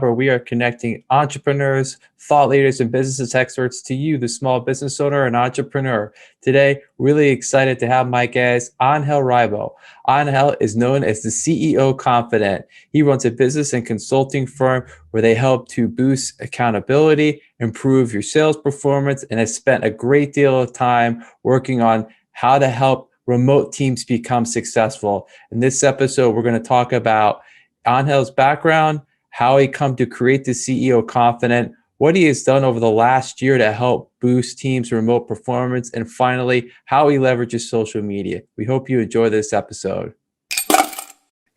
where we are connecting entrepreneurs, thought leaders, and business experts to you, the small business owner and entrepreneur. Today, really excited to have my guest, Angel Ribo. Angel is known as the CEO Confident. He runs a business and consulting firm where they help to boost accountability, improve your sales performance, and has spent a great deal of time working on how to help remote teams become successful. In this episode, we're going to talk about Angel's background, how he come to create the CEO Confident, what he has done over the last year to help boost teams' remote performance, and finally, how he leverages social media. We hope you enjoy this episode.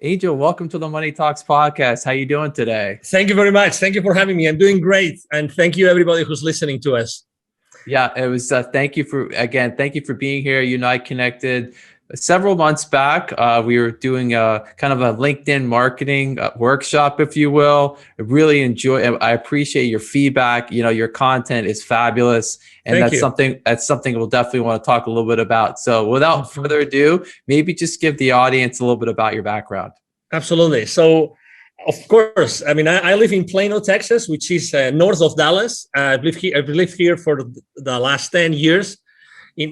Angel, welcome to the Money Talks podcast. How you doing today? Thank you very much. Thank you for having me. I'm doing great. And thank you everybody who's listening to us. Yeah, it was, thank you for being here. You and I connected several months back. We were doing a kind of a LinkedIn marketing workshop, if you will. I appreciate your feedback. You know, your content is fabulous. And that's something we'll definitely want to talk a little bit about. So without further ado, maybe just give the audience a little bit about your background. Absolutely. So, of course, I mean, I live in Plano, Texas, which is north of Dallas. I've lived here for the last 10 years.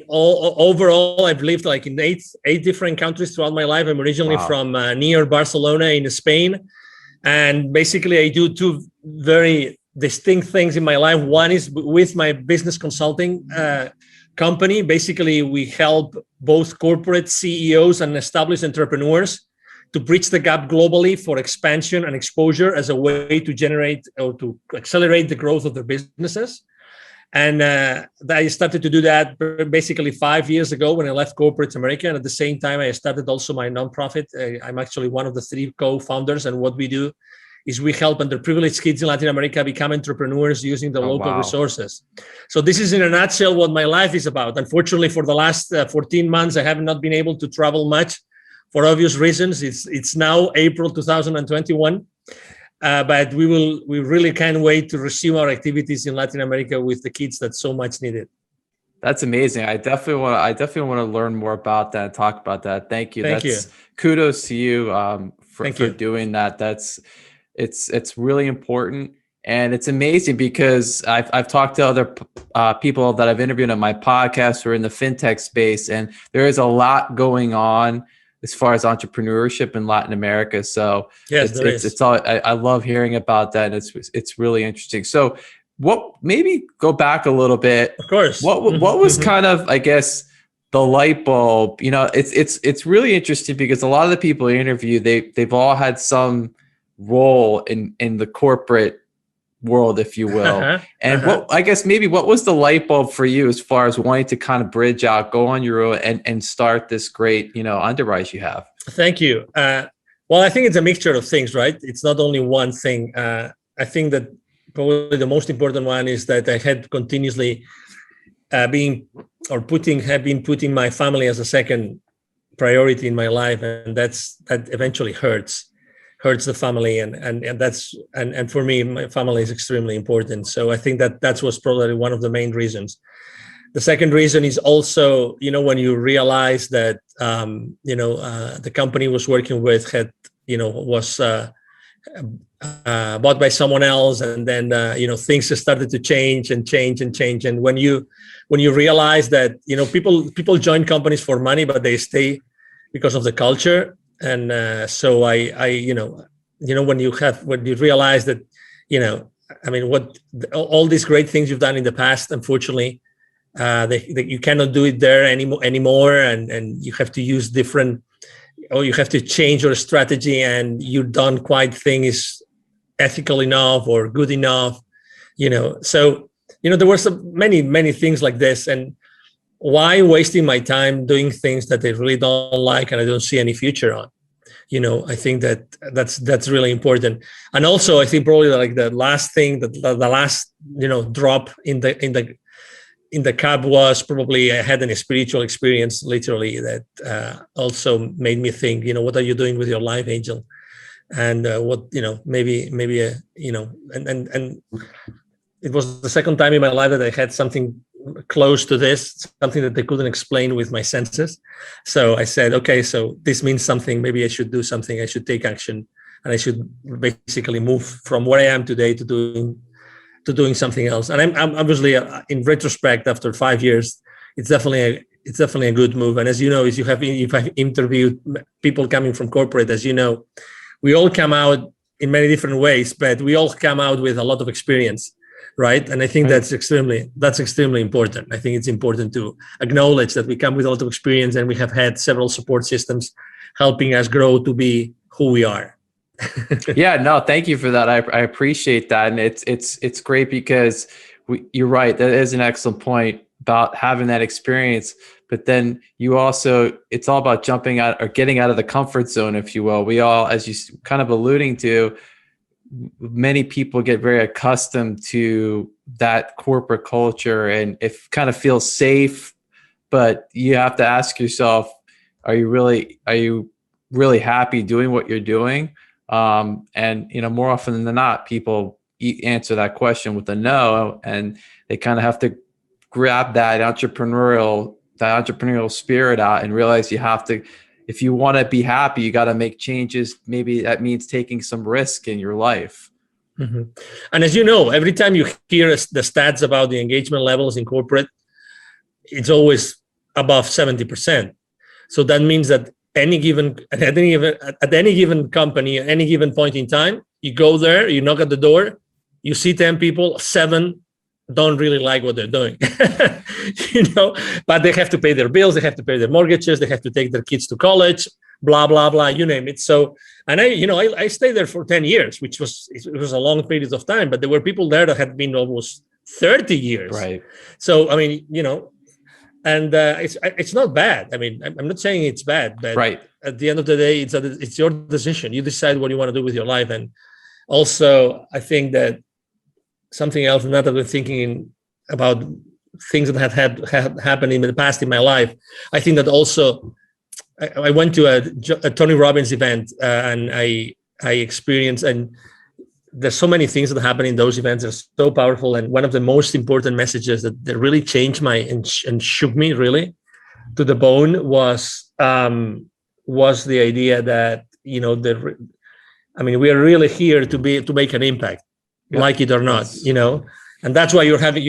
Overall, I've lived like in eight different countries throughout my life. I'm originally from near Barcelona in Spain. And basically, I do two very distinct things in my life. One is with my business consulting company. Basically, we help both corporate CEOs and established entrepreneurs to bridge the gap globally for expansion and exposure as a way to generate or to accelerate the growth of their businesses. And I started to do that basically 5 years ago when I left corporate America. And at the same time, I started also my nonprofit. I'm actually one of the 3 co-founders. And what we do is we help underprivileged kids in Latin America become entrepreneurs using the local resources. So this is in a nutshell what my life is about. Unfortunately, for the last 14 months, I have not been able to travel much for obvious reasons. It's now April 2021. But we really can't wait to resume our activities in Latin America with the kids that so much needed. That's amazing. I definitely want to learn more about that and talk about that. Thank you. Thank you. Kudos to you for doing that. It's really important. And it's amazing because I've talked to other people that I've interviewed on my podcast who are in the fintech space, and there is a lot going on as far as entrepreneurship in Latin America. So yes, I love hearing about that. And it's really interesting. So maybe go back a little bit. Of course. What was kind of, I guess, the light bulb? You know, it's really interesting because a lot of the people I interview, they've all had some role in the corporate world, if you will. And what was the light bulb for you as far as wanting to kind of bridge out, go on your own and start this great, underwrite you have? Thank you. Well, I think it's a mixture of things, right? It's not only one thing. I think that probably the most important one is that I had continuously been putting my family as a second priority in my life. And that eventually hurts the family, and for me, my family is extremely important. So I think that was probably one of the main reasons. The second reason is also, when you realize that the company was working with was bought by someone else, and then things started to change. And when you realize that people join companies for money, but they stay because of the culture. And so when you realize that, all these great things you've done in the past, unfortunately, you cannot do it there anymore. And you have to use you have to change your strategy, and you don't quite think is ethical enough or good enough, So, there were many things like this. And why wasting my time doing things that I really don't like and I don't see any future on? I think that's really important. And also, I think probably like the last thing, the last drop in the cup was probably I had a spiritual experience, literally, that also made me think, what are you doing with your life, Angel? And maybe and it was the second time in my life that I had something close to this, something that they couldn't explain with my senses. So I said, okay, so this means something. Maybe I should do something. I should take action. and I should basically move from where I am today to doing something else. And I'm obviously, in retrospect, after 5 years, it's definitely a good move. And as you know, if I've interviewed people coming from corporate, as you know, we all come out in many different ways, but we all come out with a lot of experience, right? And I think that's extremely important. I think it's important to acknowledge that we come with a lot of experience, and we have had several support systems helping us grow to be who we are. Yeah, no, thank you for that. I appreciate that, and it's great because you're right. That is an excellent point about having that experience. But then you also, it's all about jumping out or getting out of the comfort zone, if you will. We all, as you kind of alluding to, many people get very accustomed to that corporate culture, and it kind of feels safe. But you have to ask yourself, are you really happy doing what you're doing? And more often than not, people answer that question with a no, and they kind of have to grab that entrepreneurial spirit out and realize you have to, if you want to be happy, you got to make changes. Maybe that means taking some risk in your life. Mm-hmm. And as you know, every time you hear the stats about the engagement levels in corporate, it's always above 70%. So that means that at any given company, at any given point in time, you go there, you knock at the door, you see 10 people, 7 don't really like what they're doing, but they have to pay their bills, they have to pay their mortgages, they have to take their kids to college, blah, blah, blah, you name it. So, and I stayed there for 10 years, it was a long period of time, but there were people there that had been almost 30 years. Right. So, I mean, and it's not bad. I mean, I'm not saying it's bad, but right. At the end of the day, it's your decision. You decide what you want to do with your life. And also, I think that something else, now that we're thinking about things that had happened in the past in my life, I think that also I went to a Tony Robbins event, and I experienced, and there's so many things that happen in those events that are so powerful. And one of the most important messages that really changed and shook me really to the bone was the idea that, we are really here to make an impact, like it or not, and that's why you have a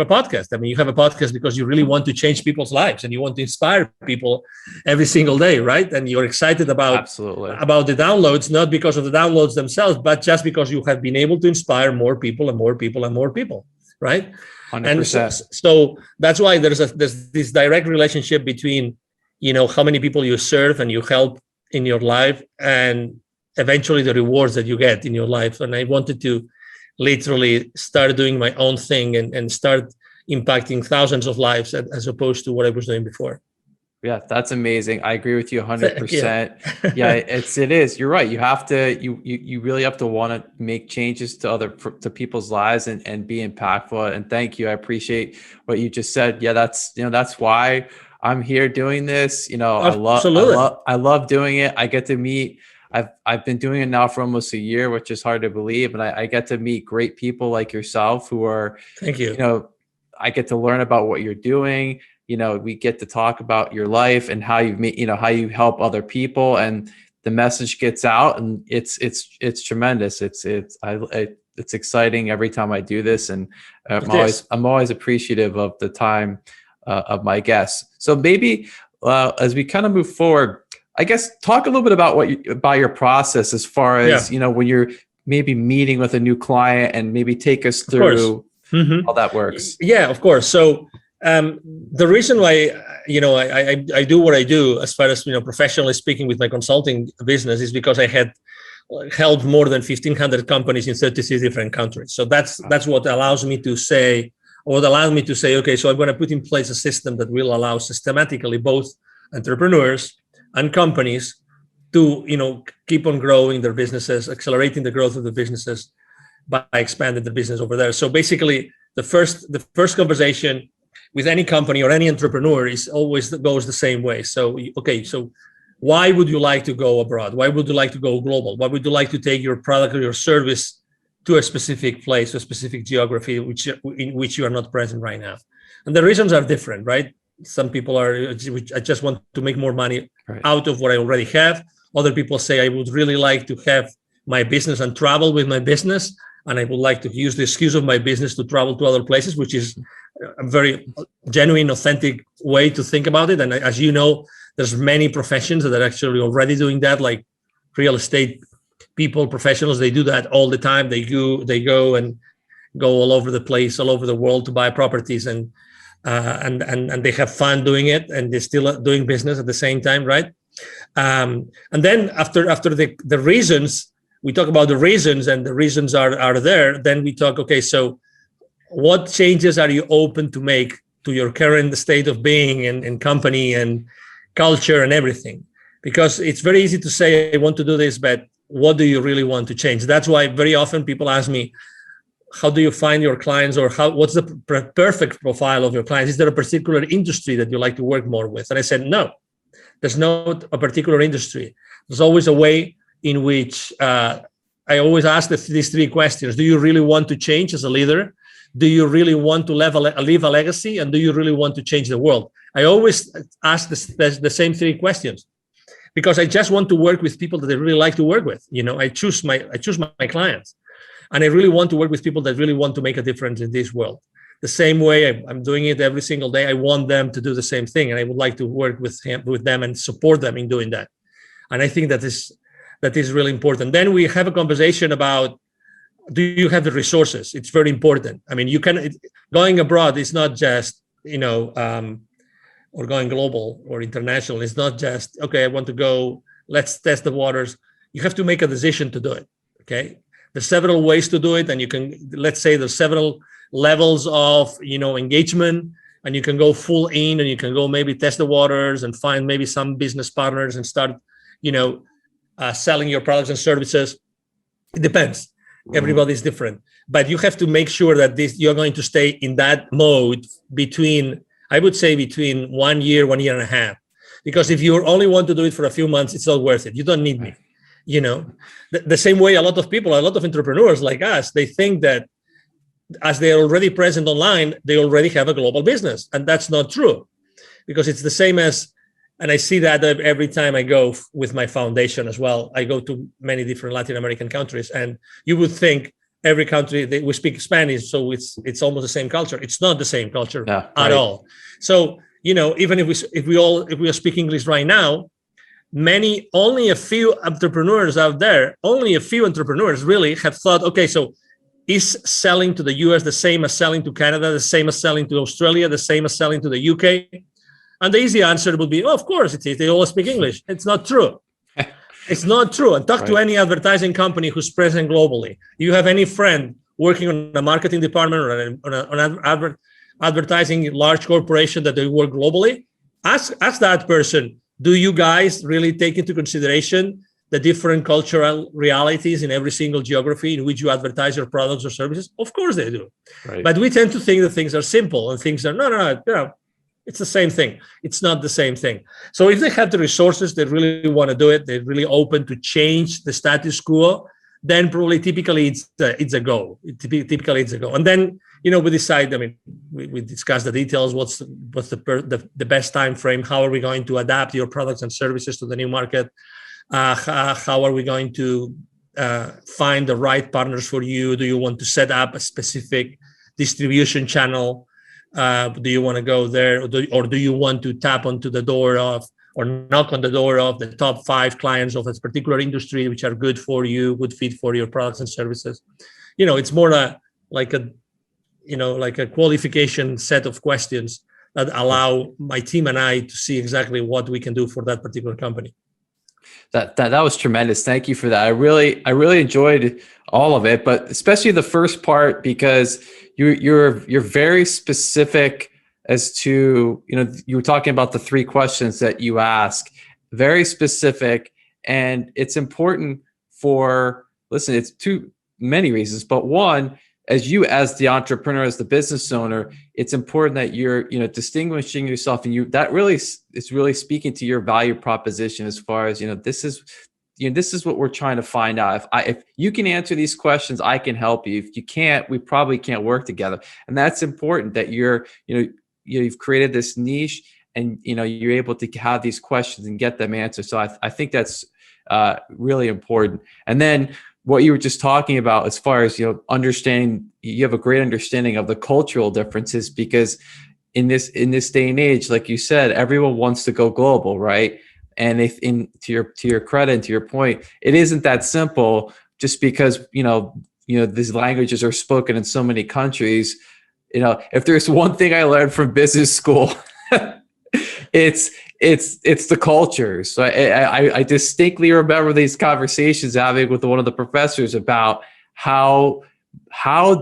podcast. I mean, you have a podcast because you really want to change people's lives, and you want to inspire people every single day, right? And you're excited about the downloads, not because of the downloads themselves, but just because you have been able to inspire more people and more people and more people, right? 100%. And so that's why there's this direct relationship between, how many people you serve and you help in your life, and eventually the rewards that you get in your life. And I wanted to literally start doing my own thing and start impacting thousands of lives as opposed to what I was doing before. Yeah, that's amazing. I agree with you 100%. Yeah, it is. You're right. You have to, you really have to want to make changes to people's lives and be impactful. And thank you. I appreciate what you just said. Yeah, that's why I'm here doing this. I love doing it. I get to meet, I've been doing it now for almost a year, which is hard to believe. And I get to meet great people like yourself who are, thank you. I get to learn about what you're doing. We get to talk about your life and how you meet, how you help other people, and the message gets out, and it's tremendous. It's exciting every time I do this. And I'm always appreciative of the time of my guests. So maybe as we kind of move forward, I guess talk a little bit about your process as far as, when you're maybe meeting with a new client, and maybe take us through how that works. Yeah, of course. So the reason why, I do what I do as far as, professionally speaking with my consulting business is because I had helped more than 1,500 companies in 36 different countries. So that's what allows me to say, okay, so I'm going to put in place a system that will allow systematically both entrepreneurs and companies to, keep on growing their businesses, accelerating the growth of the businesses by expanding the business over there. So basically, the first conversation with any company or any entrepreneur goes the same way. So, okay, so why would you like to go abroad? Why would you like to go global? Why would you like to take your product or your service to a specific place, a specific geography in which you are not present right now? And the reasons are different, right? Some people I just want to make more money out of what I already have. Other people say, I would really like to have my business and travel with my business, and I would like to use the excuse of my business to travel to other places, which is a very genuine, authentic way to think about it. And as you know, there's many professions that are actually already doing that, like real estate people, professionals. They do that all the time. They go and go all over the place, all over the world to buy properties, and they have fun doing it, and they're still doing business at the same time, right? And then after the reasons, we talk about the reasons, and the reasons are there. Then we talk, okay, so what changes are you open to make to your current state of being and company and culture and everything? Because it's very easy to say, I want to do this, but what do you really want to change? That's why very often people ask me, how do you find your clients, or what's the perfect profile of your clients? Is there a particular industry that you like to work more with? And I said, no, there's not a particular industry. There's always a way in which I always ask these three questions. Do you really want to change as a leader? Do you really want to leave a legacy? And do you really want to change the world? I always ask the same three questions, because I just want to work with people that I really like to work with. You know, I choose my clients, and I really want to work with people that really want to make a difference in this world. The same way I'm doing it every single day. I want them to do the same thing, and I would like to work with them and support them in doing that. And I think that is really important. Then we have a conversation about, do you have the resources? It's very important. I mean, going abroad is not just, or going global or international. It's not just, okay, I want to go, let's test the waters. You have to make a decision to do it, okay? There's several ways to do it, and you can, let's say there's several levels of, engagement, and you can go full in, and you can go maybe test the waters and find maybe some business partners and start, selling your products and services. It depends. Everybody's different, but you have to make sure that you're going to stay in that mode between 1 year, 1.5 years, because if you only want to do it for a few months, it's not worth it. You don't need me. The same way a lot of entrepreneurs like us, they think that as they're already present online, they already have a global business, and that's not true, because it's the same as. And I see that every time I go with my foundation as well. I go to many different Latin American countries, and you would think every country we speak Spanish, so it's almost the same culture. It's not the same culture at all. So even if we speak English right now, only a few entrepreneurs out there, really have thought, okay, so is selling to the US the same as selling to Canada, the same as selling to Australia, the same as selling to the UK? And the easy answer would be, of course it is. They all speak English. It's not true. It's not true. And talk to any advertising company who's present globally. You have any friend working on a marketing department or on an advertising large corporation that they work globally? Ask that person, do you guys really take into consideration the different cultural realities in every single geography in which you advertise your products or services? Of course they do. Right. But we tend to think that things are simple, and things are, no. It's the same thing. It's not the same thing. So if they have the resources, they really want to do it, they're really open to change the status quo, then probably typically it's a go. Typically it's a go. And then, we decide, we discuss the details, what's the best time frame, how are we going to adapt your products and services to the new market, how are we going to find the right partners for you? Do you want to set up a specific distribution channel? Do you want to go there, or do you want to tap onto the door of, or knock on the door of the top 5 clients of a particular industry, which are good for you, good fit for your products and services? It's more like a qualification set of questions that allow my team and I to see exactly what we can do for that particular company. That was tremendous. Thank you for that. I really enjoyed all of it, but especially the first part, because you're very specific as to, you were talking about the 3 questions that you ask, very specific, and it's important it's 2 many reasons, but one, as the entrepreneur, as the business owner, it's important that you're, distinguishing yourself, and that really is really speaking to your value proposition as far as, this is what we're trying to find out. If you can answer these questions, I can help you. If you can't, we probably can't work together. And that's important, that you've created this niche, and you're able to have these questions and get them answered. So I think that's really important. And then what you were just talking about, as far as, understanding, you have a great understanding of the cultural differences, because in this day and age, like you said, everyone wants to go global, right? And if to your credit and to your point, it isn't that simple, just because these languages are spoken in so many countries. If there's one thing I learned from business school, it's the cultures. So I distinctly remember these conversations having with one of the professors about how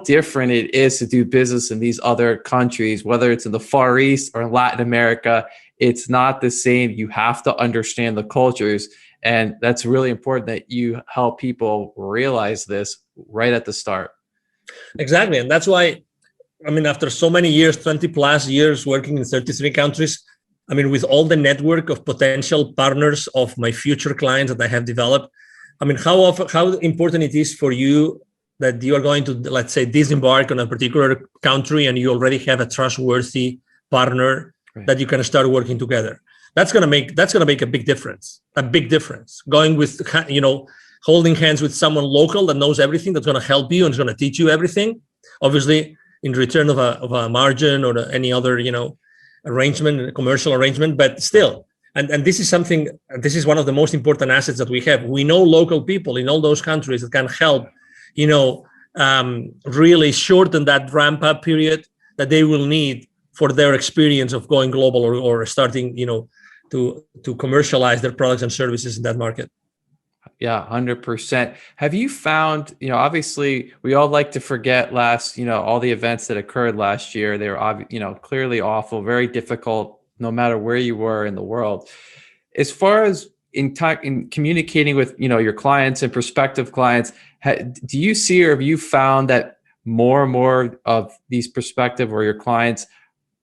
different it is to do business in these other countries, whether it's in the Far East or in Latin America. It's not the same. You have to understand the cultures. And that's really important that you help people realize this right at the start. Exactly. And that's why, after so many years, 20 plus years working in 33 countries, with all the network of potential partners of my future clients that I have developed, how important it is for you that you are going to, let's say, disembark on a particular country and you already have a trustworthy partner, right, that you can start working together. That's gonna make a big difference. Going with, holding hands with someone local that knows everything, that's gonna help you and is gonna teach you everything, obviously in return of a margin or any other, arrangement, commercial arrangement, but still. And this is one of the most important assets that we have. We know local people in all those countries that can help, really shorten that ramp up period that they will need for their experience of going global or starting, to commercialize their products and services in that market. Yeah, 100%. Have you found, obviously we all like to forget all the events that occurred last year. They were, clearly awful, very difficult, no matter where you were in the world. As far as in communicating with, your clients and prospective clients, do you see, or have you found that more and more of these prospective or your clients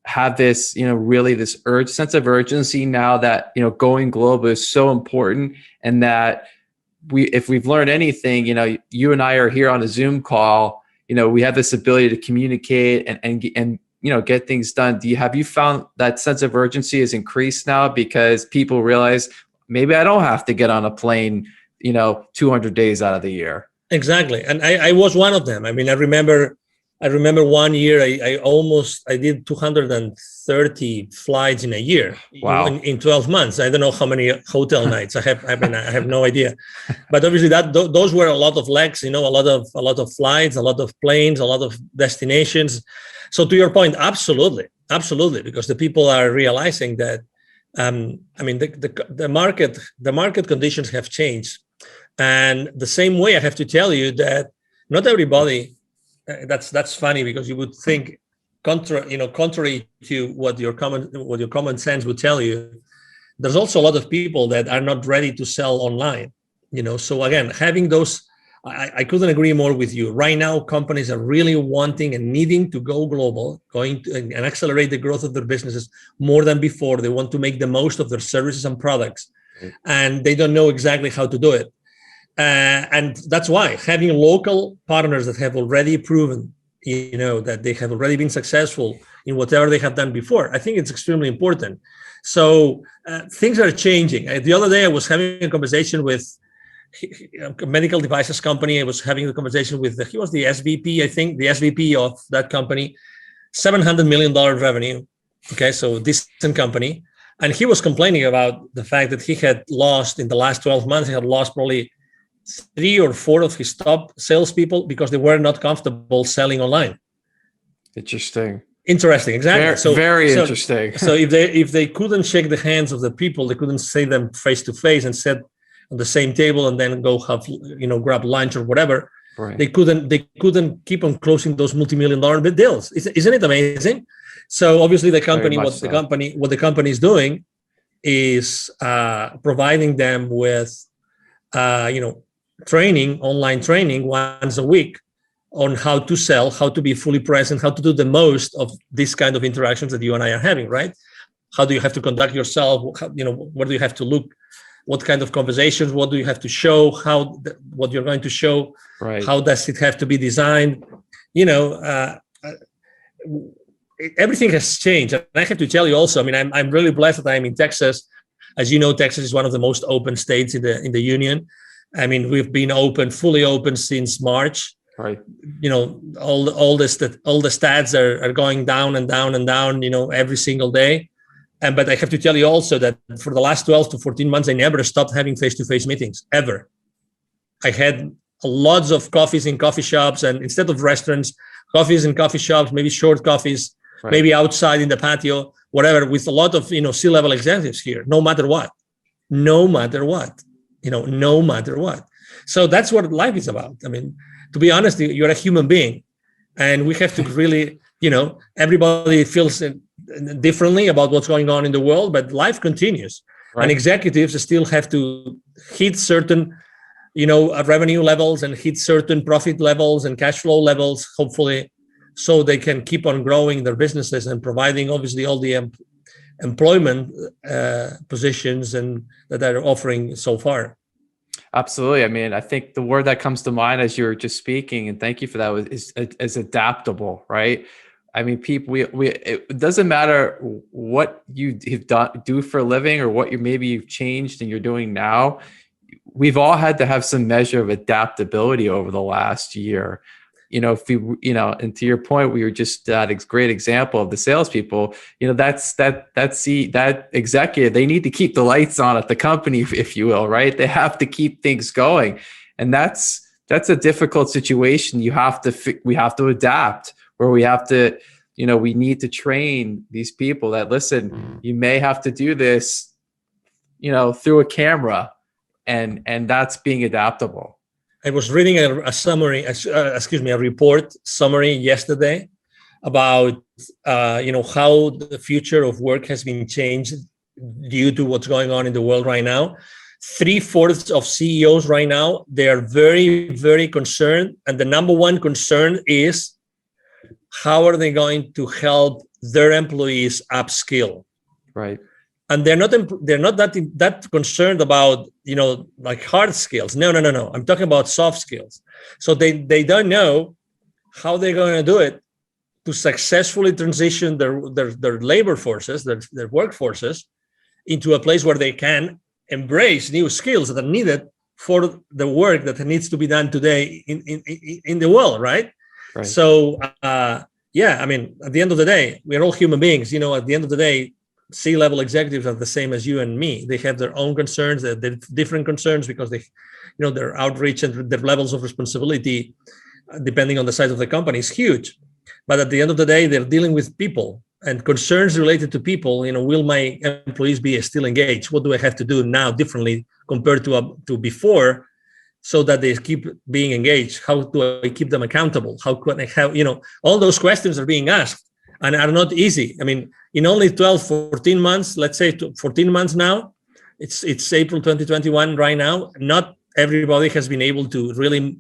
have this, really this sense of urgency now that, going global is so important, and that if we've learned anything, you and I are here on a Zoom call, we have this ability to communicate and get things done. Have you found that sense of urgency has increased now because people realize maybe I don't have to get on a plane, 200 days out of the year? Exactly. And I was one of them. I remember 1 year, I did 230 flights in a year. Wow. In 12 months. I don't know how many hotel nights I have no idea, but obviously those were a lot of legs, a lot of flights, a lot of planes, a lot of destinations. So to your point, absolutely, because the people are realizing that, the market conditions have changed. And the same way I have to tell you that not everybody, that's funny, because you would think contrary to what your common sense would tell you, there's also a lot of people that are not ready to sell online. So again, having those, I couldn't agree more with you. Right now, companies are really wanting and needing to go global, and accelerate the growth of their businesses more than before. They want to make the most of their services and products, and they don't know exactly how to do it. And that's why having local partners that have already proven, that they have already been successful in whatever they have done before, I think it's extremely important. So things are changing. The other day I was having a conversation with a medical devices company. I was having a conversation with he was the SVP, I think, the SVP of that company, $700 million revenue. Okay, so decent company. And he was complaining about the fact that he had lost, in the last 12 months, he had lost probably 3 or 4 of his top salespeople because they were not comfortable selling online. Interesting, exactly. Very interesting. So if they couldn't shake the hands of the people, they couldn't say them face to face and sit on the same table and then go have grab lunch or whatever. Right. They couldn't keep on closing those multi-million-dollar deals. Isn't it amazing? So obviously the company, what the company is doing is providing them with online training once a week on how to sell, how to be fully present, how to do the most of this kind of interactions that you and I are having, right? How do you have to conduct yourself? Where do you have to look? What kind of conversations? What do you have to show? What you're going to show? Right. How does it have to be designed? Everything has changed. And I have to tell you also, I'm really blessed that I'm in Texas. As you know, Texas is one of the most open states in the union. I mean, we've been fully open since March. Right. You know, all the stats are going down and down and down, you know, every single day. But I have to tell you also that for the last 12 to 14 months, I never stopped having face-to-face meetings, ever. I had lots of coffees in coffee shops, and instead of restaurants, coffees in coffee shops, maybe short coffees, right, maybe outside in the patio, whatever, with a lot of, you know, C-level executives here, no matter what, no matter what. So that's what life is about. I mean, to be honest, you're a human being, and we have to really, you know, everybody feels differently about what's going on in the world, but life continues. Right. And executives still have to hit certain, you know, revenue levels and hit certain profit levels and cash flow levels, hopefully, so they can keep on growing their businesses and providing, obviously, all the employment positions and that they're offering so far. Absolutely. I mean, I think the word that comes to mind as you were just speaking, and thank you for that, is adaptable, right? I mean, people, it doesn't matter what you do for a living or what maybe you've changed and you're doing now. We've all had to have some measure of adaptability over the last year. You know, and to your point, we were just that great example of the salespeople. You know, that executive, they need to keep the lights on at the company, if you will, right? They have to keep things going, and that's a difficult situation. We have to adapt, where we have to, you know, we need to train these people that, listen, you may have to do this, you know, through a camera, and that's being adaptable. I was reading a report summary yesterday about, you know, how the future of work has been changed due to what's going on in the world right now. 3/4 of CEOs right now, they are very, very concerned. And the number one concern is, how are they going to help their employees upskill? Right. And they're not that concerned about, you know, like hard skills. No. I'm talking about soft skills. So they don't know how they're going to do it to successfully transition their labor forces, their workforces, into a place where they can embrace new skills that are needed for the work that needs to be done today in the world, right? So, yeah, I mean, at the end of the day, we're all human beings. You know, at the end of the day, C-level executives are the same as you and me. They have their own concerns. They're different concerns because they, you know, their outreach and their levels of responsibility, depending on the size of the company, is huge. But at the end of the day, they're dealing with people and concerns related to people. You know, will my employees be still engaged? What do I have to do now differently compared to before, so that they keep being engaged? How do I keep them accountable? How can I have, you know, all those questions are being asked and are not easy. I mean, in only 12, 14 months, let's say 14 months now, it's April 2021 right now, not everybody has been able to really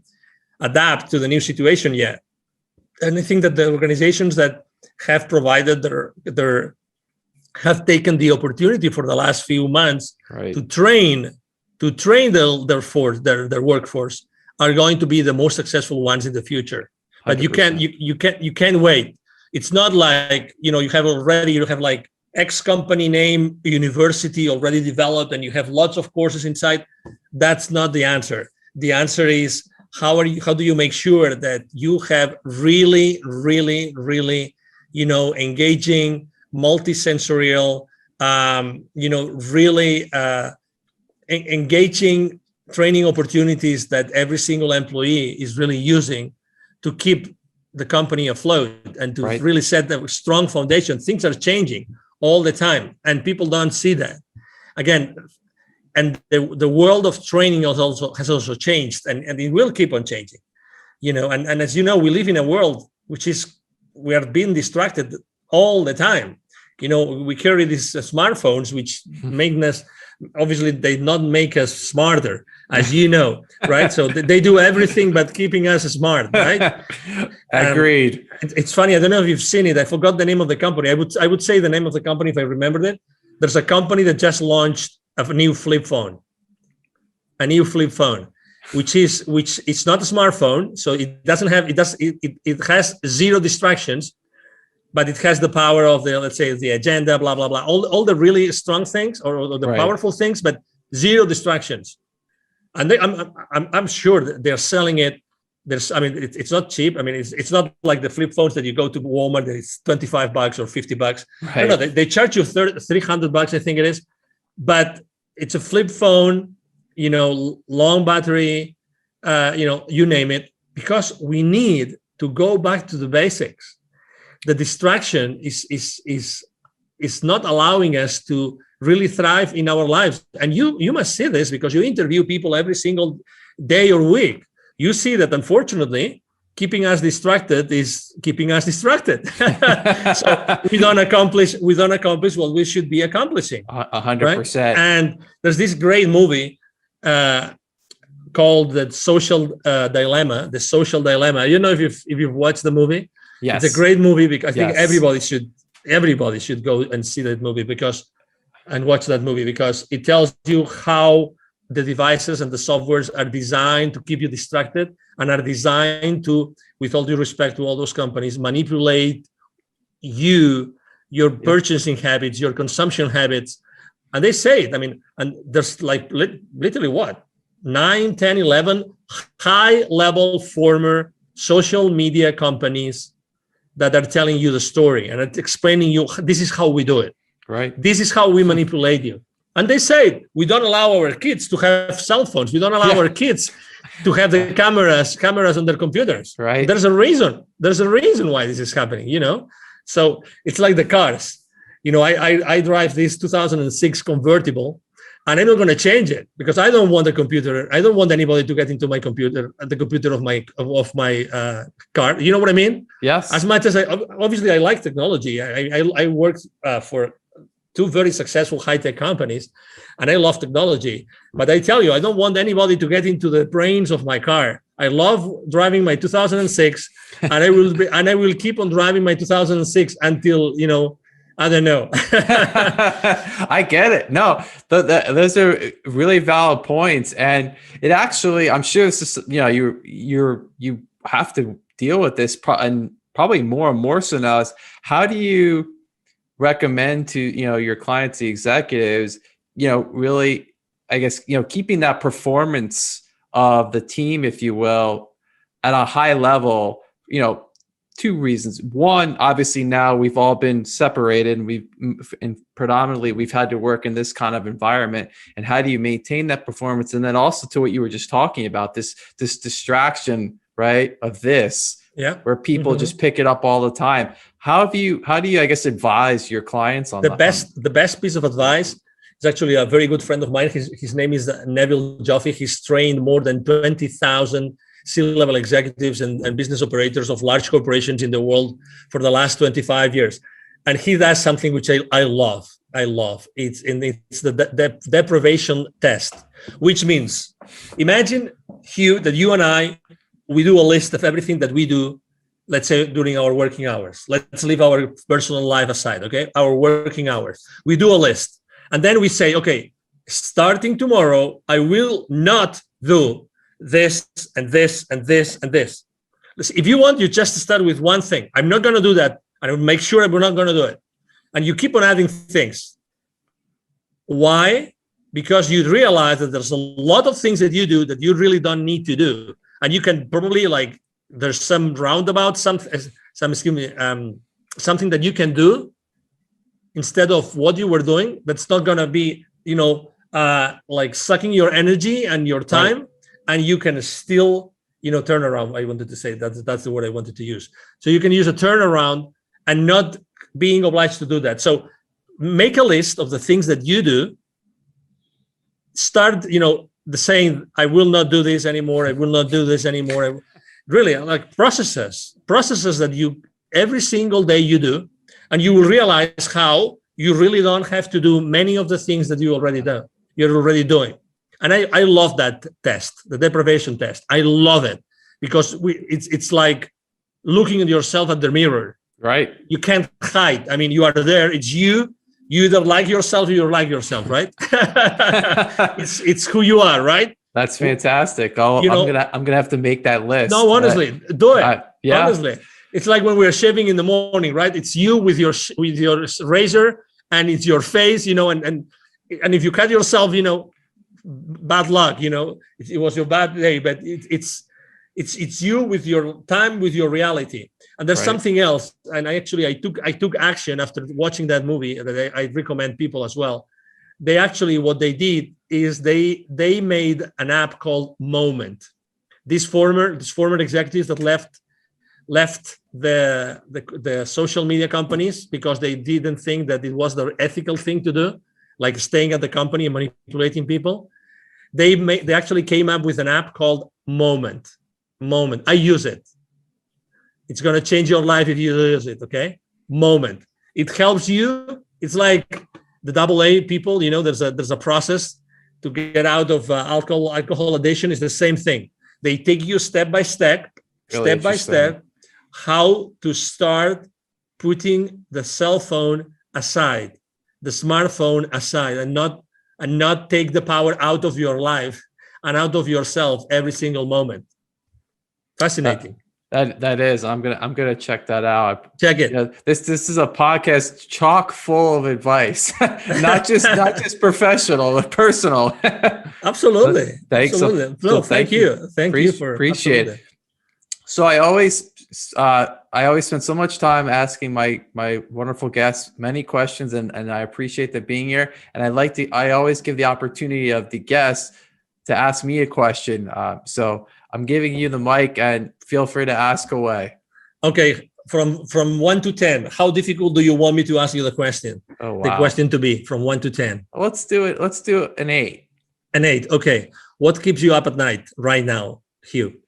adapt to the new situation yet. And I think that the organizations that have provided have taken the opportunity for the last few months, right, to train their workforce are going to be the most successful ones in the future. But 100%. you can't wait. It's not like, you know, you have like X company name university already developed and you have lots of courses inside. That's not the answer. The answer is, how do you make sure that you have really, really, really, you know, engaging, multisensorial, you know, really engaging training opportunities that every single employee is really using to keep the company afloat and to really set a strong foundation. Things are changing all the time, and people don't see that. Again, and the world of training has also changed, and it will keep on changing. You know, and as you know, we live in a world we are being distracted all the time. You know, we carry these smartphones, which make us, obviously, they not make us smarter, as you know, right? So they do everything but keeping us smart, right? Agreed. It's funny. I don't know if you've seen it. I forgot the name of the company. I would say the name of the company if I remembered it. There's a company that just launched a new flip phone, which it's not a smartphone, so it has zero distractions. but it has the power of the, let's say, the agenda, blah, blah, blah, all the really strong things or the Right. powerful things, but zero distractions. And I'm sure that they're selling it. It's not cheap. I mean, it's not like the flip phones that you go to Walmart that it's $25 or $50. Right. No, they charge you $300, I think it is, but it's a flip phone, long battery, you name it, because we need to go back to the basics. The distraction is not allowing us to really thrive in our lives. And you must see this because you interview people every single day or week. You see that, unfortunately, keeping us distracted is keeping us distracted. So we don't accomplish what we should be accomplishing. 100%. Right? And there's this great movie called The Social Dilemma. The Social Dilemma. I don't know if you've watched the movie. Yes. It's a great movie because I think Yes. everybody should go and see that movie and watch that movie because it tells you how the devices and the softwares are designed to keep you distracted and are designed to, with all due respect to all those companies, manipulate your purchasing habits, your consumption habits. And they say it. I mean, and there's like literally what? 9, 10, 11 high-level former social media companies that are telling you the story and explaining you, this is how we do it. Right. This is how we manipulate you. And they say, we don't allow our kids to have cell phones. We don't allow our kids to have the cameras on their computers. Right. There's a reason. There's a reason why this is happening, So it's like the cars. I drive this 2006 convertible, and I'm not going to change it because I don't want a computer. I don't want anybody to get into my computer, the computer of my car. You know what I mean? Yes. As much as I like technology. I worked for 2 very successful high-tech companies, and I love technology. But I tell you, I don't want anybody to get into the brains of my car. I love driving my 2006, and I will keep on driving my 2006 until I don't know. I get it. No, those are really valid points, and it actually, I'm sure this is, you have to deal with this, and probably more and more so now. Is how do you recommend to your clients, the executives, really, I guess, keeping that performance of the team, if you will, at a high level? 2 reasons. One, obviously now we've all been separated and predominantly we've had to work in this kind of environment. And how do you maintain that performance? And then also to what you were just talking about, this distraction, right, of this, where people just pick it up all the time. How do you, I guess, advise your clients on the best piece of advice is actually a very good friend of mine. His name is Neville Joffe. He's trained more than 20,000 C-level executives and business operators of large corporations in the world for the last 25 years. And he does something which I love. It's the deprivation test, which means, imagine, Hugh, that you and I, we do a list of everything that we do, let's say during our working hours. Let's leave our personal life aside, okay? Our working hours. We do a list. And then we say, okay, starting tomorrow, I will not do this and this and this and this. Listen, if you want, you just start with one thing. I'm not going to do that. And I will make sure we're not going to do it. And you keep on adding things. Why? Because you realize that there's a lot of things that you do that you really don't need to do. And you can probably, there's some roundabout, something that you can do instead of what you were doing. That's not going to be, sucking your energy and your time. Right. And you can still, turn around. I wanted to say that's the word I wanted to use. So you can use a turnaround and not being obliged to do that. So make a list of the things that you do. Start, the saying, I will not do this anymore. I will not do this anymore. Really, like processes that you every single day you do, and you will realize how you really don't have to do many of the things that you're already doing. And I love that test, the deprivation test. I love it because it's like looking at yourself at the mirror. Right. You can't hide. I mean, you are there. It's you. You either like yourself or you like yourself, right? it's who you are, right? That's fantastic. I'm gonna have to make that list. No, honestly, do it. Yeah. Honestly, It's like when we're shaving in the morning, right? It's you with your razor, and it's your face, and if you cut yourself, bad luck, it was your bad day, but it's you with your time, with your reality. And there's something else. And I took action after watching that movie that I recommend people as well. They actually, what they did is they made an app called Moment. These former executives that left the social media companies because they didn't think that it was the ethical thing to do, like staying at the company and manipulating people. They actually came up with an app called Moment. I use it. It's going to change your life if you use it. Okay. Moment. It helps you. It's like the AA people, there's a process to get out of alcohol addiction. Is the same thing. They take you step by step, how to start putting the cell phone aside, the smartphone aside, and not take the power out of your life and out of yourself every single moment. Fascinating. That is. I'm gonna check that out. Check it. This is a podcast chock full of advice, not just professional, but personal. Absolutely. Thanks. Absolutely. Thank you. Thank you for appreciate it. So I always spend so much time asking my wonderful guests many questions, and I appreciate them being here. And I always give the opportunity of the guests to ask me a question. So I'm giving you the mic, and feel free to ask away. Okay, from 1 to 10, how difficult do you want me to ask you the question? Oh, wow. The question to be from 1 to 10. Let's do it. Let's do an 8. An 8. Okay. What keeps you up at night right now, Hugh?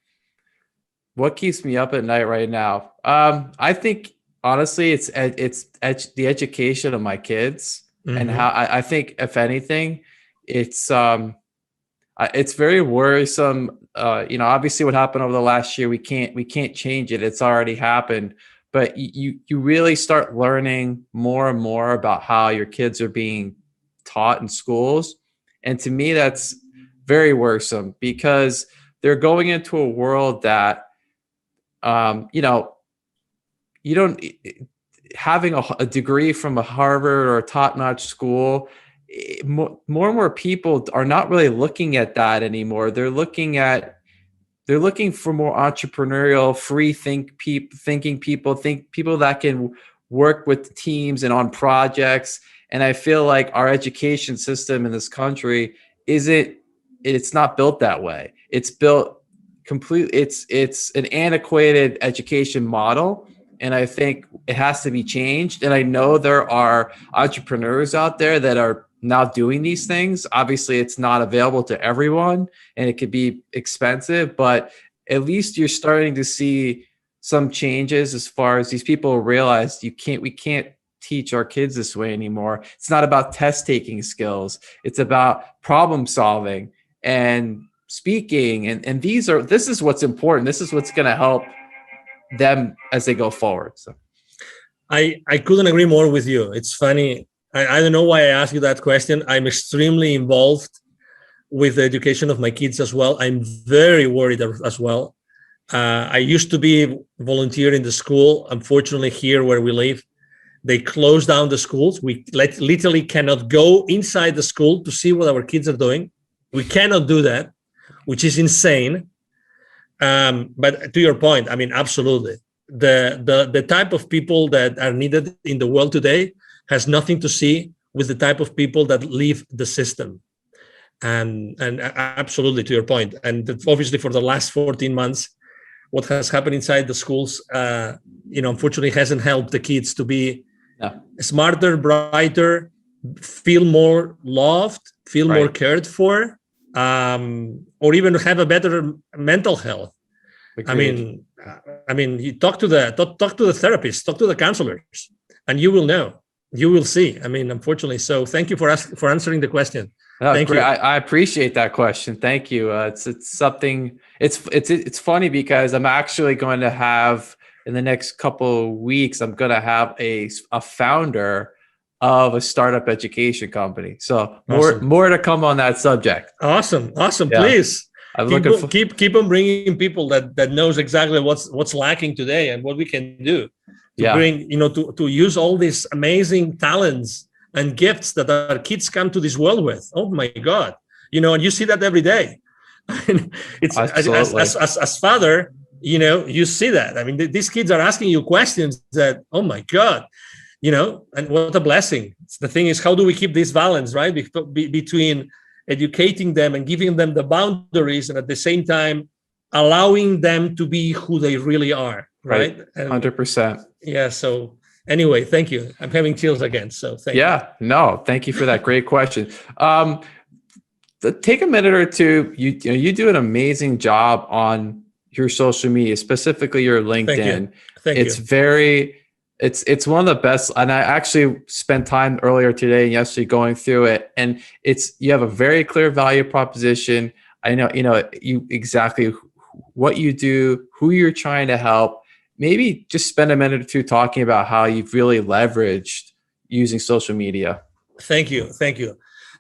What keeps me up at night right now? I think honestly, it's the education of my kids, and how I think, if anything, it's very worrisome. Obviously what happened over the last year, we can't change it. It's already happened, but you really start learning more and more about how your kids are being taught in schools. And to me, that's very worrisome, because they're going into a world that, you don't, having a degree from a Harvard or a top-notch school, more and more people are not really looking at that anymore. They're looking for more entrepreneurial, thinking people that can work with teams and on projects. And I feel like our education system in this country it's not built that way. It's built completely, it's an antiquated education model. And I think it has to be changed. And I know there are entrepreneurs out there that are now doing these things. Obviously, it's not available to everyone, and it could be expensive, but at least you're starting to see some changes as far as these people realize we can't teach our kids this way anymore. It's not about test taking skills. It's about problem solving and speaking. And this is what's important. This is what's going to help them as they go forward. So I couldn't agree more with you. It's funny. I don't know why I asked you that question. I'm extremely involved with the education of my kids as well. I'm very worried as well. I used to be volunteer in the school. Unfortunately, here where we live, they closed down the schools. We literally cannot go inside the school to see what our kids are doing. We cannot do that, which is insane. But to your point, I mean, absolutely. The type of people that are needed in the world today has nothing to see with the type of people that leave the system. And absolutely, to your point. And obviously for the last 14 months, what has happened inside the schools, unfortunately hasn't helped the kids to be smarter, brighter, feel more loved, feel more cared for, or even have a better mental health. Agreed. I mean, you talk to the therapists, talk to the counselors, and you will know. You will see. I mean, unfortunately. So thank you for answering the question. Thank you. I appreciate that question. Thank you. It's something. It's funny because I'm actually going to have in the next couple of weeks. I'm going to have a founder of a startup education company. So more to come on that subject. Awesome. Yeah. Please. I'm looking for. Keep on bringing people that knows exactly what's lacking today and what we can do to bring, to use all these amazing talents and gifts that our kids come to this world with. Oh my God, and you see that every day. It's as father, you see that. I mean, these kids are asking you questions that, oh my God, and what a blessing. The thing is, how do we keep this balance, right? Between educating them and giving them the boundaries, and at the same time allowing them to be who they really are, right? 100%. Yeah. So anyway, thank you. I'm having chills again. So thank you. No, thank you for that great question. Take a minute or two. You do an amazing job on your social media, specifically your LinkedIn. Thank you. It's one of the best, and I actually spent time earlier today and yesterday going through it, and you have a very clear value proposition. I know you exactly what you do, who you're trying to help. Maybe just spend a minute or two talking about how you've really leveraged using social media. Thank you.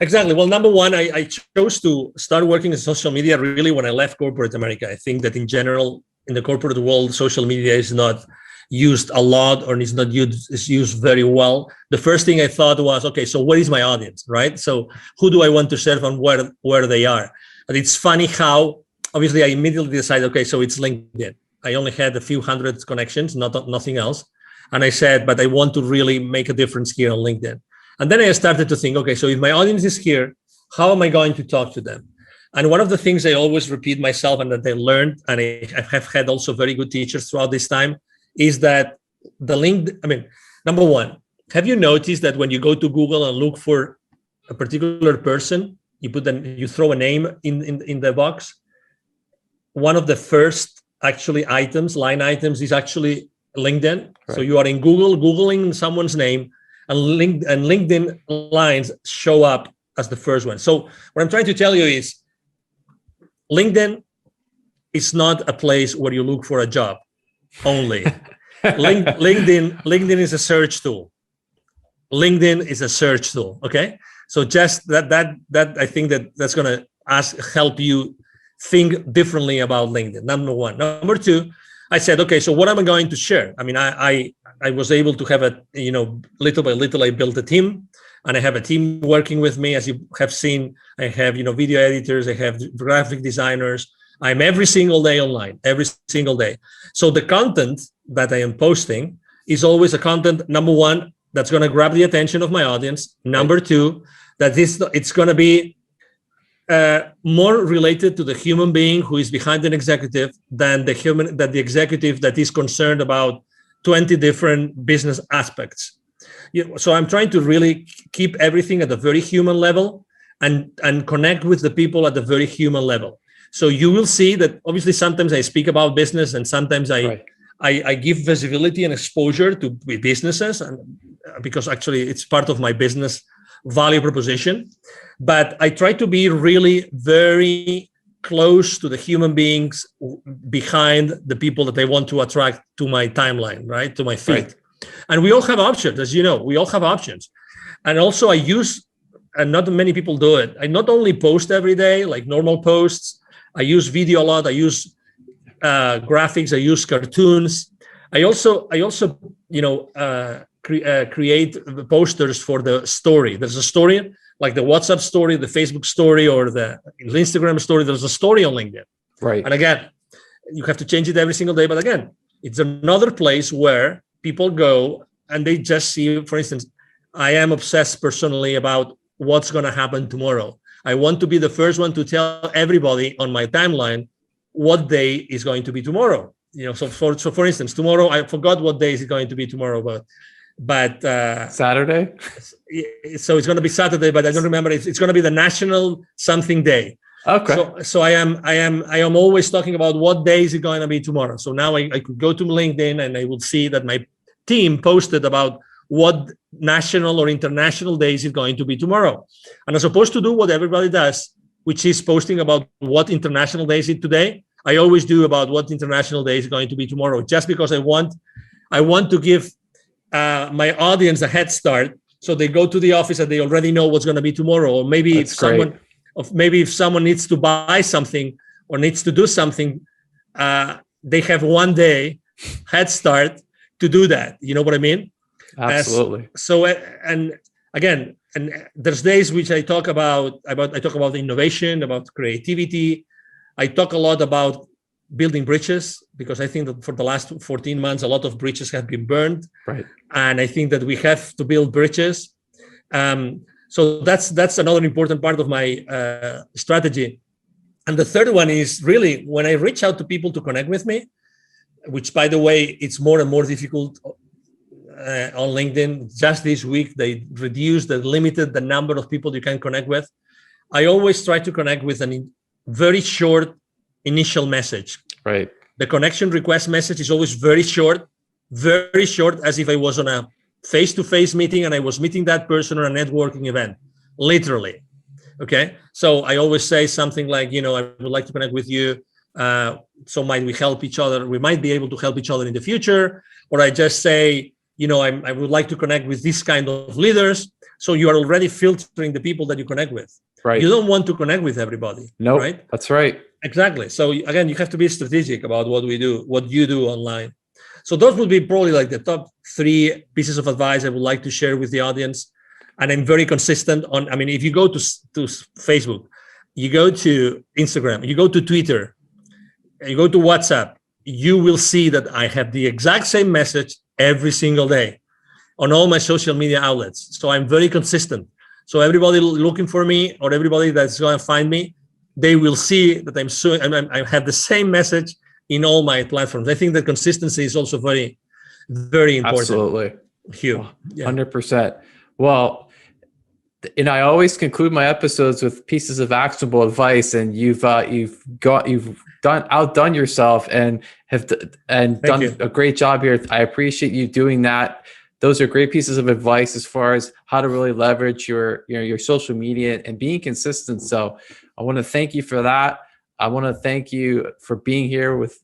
Exactly. Well, number one, I chose to start working in social media really when I left corporate America. I think that in general, in the corporate world, social media is not used a lot, or is used very well. The first thing I thought was, okay, so what is my audience, right? So who do I want to serve and where they are? And it's funny how, obviously, I immediately decided, okay, so it's LinkedIn. I only had a few hundred connections, nothing else. And I said, but I want to really make a difference here on LinkedIn. And then I started to think, okay, so if my audience is here, how am I going to talk to them? And one of the things I always repeat myself and that I learned, and I have had also very good teachers throughout this time, is that number one, have you noticed that when you go to Google and look for a particular person, you throw a name in the box? One of the first line items is actually LinkedIn. Right. So you are in Google, Googling someone's name, and LinkedIn lines show up as the first one. So what I'm trying to tell you is LinkedIn is not a place where you look for a job only. LinkedIn is a search tool. LinkedIn is a search tool. Okay. So just that I think that's going to help you think differently about LinkedIn. Number one. Number two, I said, okay, so what am I going to share? I mean, I was able to have little by little, I built a team, and I have a team working with me. As you have seen, I have, video editors, I have graphic designers. I'm every single day online, every single day. So the content that I am posting is always a content, number one, that's going to grab the attention of my audience. Number two, that it's going to be more related to the human being who is behind an executive than the executive that is concerned about 20 different business aspects. So I'm trying to really keep everything at a very human level and connect with the people at the very human level. So you will see that obviously sometimes I speak about business, and sometimes I give visibility and exposure to businesses, and because actually it's part of my business value proposition. But I try to be really very close to the human beings behind the people that I want to attract to my timeline, right? To my feed. Right. And we all have options, as you know, we all have options. And also I use, and not many people do it, I not only post every day, like normal posts, I use video a lot, I use graphics, I use cartoons. I also create posters for the story. There's a story, like the WhatsApp story, the Facebook story, or the Instagram story. There's a story on LinkedIn. Right. And again, you have to change it every single day. But again, it's another place where people go and they just see, for instance, I am obsessed personally about what's going to happen tomorrow. I want to be the first one to tell everybody on my timeline what day is going to be tomorrow. So for instance, tomorrow, I forgot what day is it going to be tomorrow, but Saturday. So it's going to be Saturday, but I don't remember. It's going to be the National Something Day. Okay. So I am always talking about what day is it going to be tomorrow. So now I could go to LinkedIn and I will see that my team posted about what national or international day is it going to be tomorrow. And as opposed to do what everybody does, which is posting about what international day is it today, I always do about what international day is going to be tomorrow, just because I want to give my audience a head start, so they go to the office and they already know what's going to be tomorrow. Or maybe if someone needs to buy something or needs to do something, they have one day head start to do that. You know what I mean? Absolutely. And again, and there's days which I talk about innovation, about creativity. I talk a lot about building bridges, because I think that for the last 14 months, a lot of bridges have been burned. Right. And I think that we have to build bridges. So that's another important part of my strategy. And the third one is really when I reach out to people to connect with me, which, by the way, it's more and more difficult on LinkedIn. Just this week, they limited the number of people you can connect with. I always try to connect with a very short initial message. Right. The connection request message is always very short, as if I was on a face-to-face meeting and I was meeting that person on a networking event, literally. Okay. So I always say something like, I would like to connect with you. So might we help each other? We might be able to help each other in the future. Or I just say, I would like to connect with this kind of leaders. So you are already filtering the people that you connect with. Right. You don't want to connect with everybody. No, right? That's right. Exactly. So again, you have to be strategic about what you do online. So those would be probably like the top 3 pieces of advice I would like to share with the audience. And I'm very consistent on, if you go to Facebook, you go to Instagram, you go to Twitter, you go to WhatsApp, you will see that I have the exact same message every single day on all my social media outlets. So I'm very consistent. So everybody looking for me, or everybody that's going to find me, they will see that I have the same message in all my platforms. I think that consistency is also very, very important. Absolutely. Huge. Yeah. 100%. Well, and I always conclude my episodes with pieces of actionable advice, and you've outdone yourself and done a great job here. I appreciate you doing that. Those are great pieces of advice as far as how to really leverage your social media and being consistent. So I want to thank you for that. I want to thank you for being here with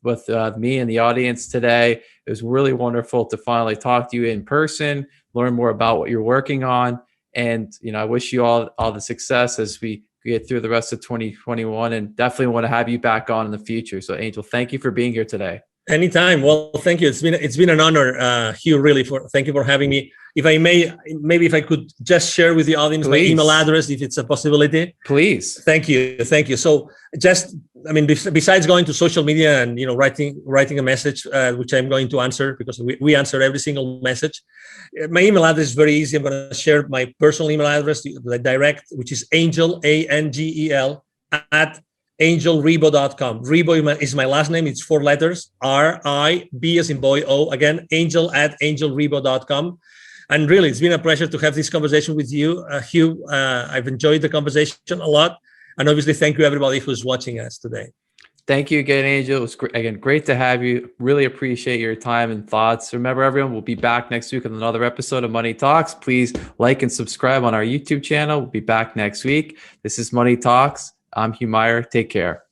me and the audience today. It was really wonderful to finally talk to you in person, learn more about what you're working on. And, I wish you all the success as we get through the rest of 2021, and definitely want to have you back on in the future. So Angel, thank you for being here today. Anytime. Well, thank you. It's been an honor, Hugh, really, thank you for having me. If I may, maybe if I could just share with the audience my email address, if it's a possibility. Please. Thank you. So besides going to social media and, writing a message, which I'm going to answer, because we answer every single message. My email address is very easy. I'm going to share my personal email address, the direct, which is Angel, ANGEL, at angelrebo.com. Rebo is my last name. It's 4 letters, R-I-B as in boy, O. Again, Angel at angelrebo.com. And really, it's been a pleasure to have this conversation with you, Hugh. I've enjoyed the conversation a lot. And obviously, thank you, everybody who's watching us today. Thank you again, Angel. It was great to have you. Really appreciate your time and thoughts. Remember, everyone, we'll be back next week with another episode of Money Talks. Please like and subscribe on our YouTube channel. We'll be back next week. This is Money Talks. I'm Hugh Meyer. Take care.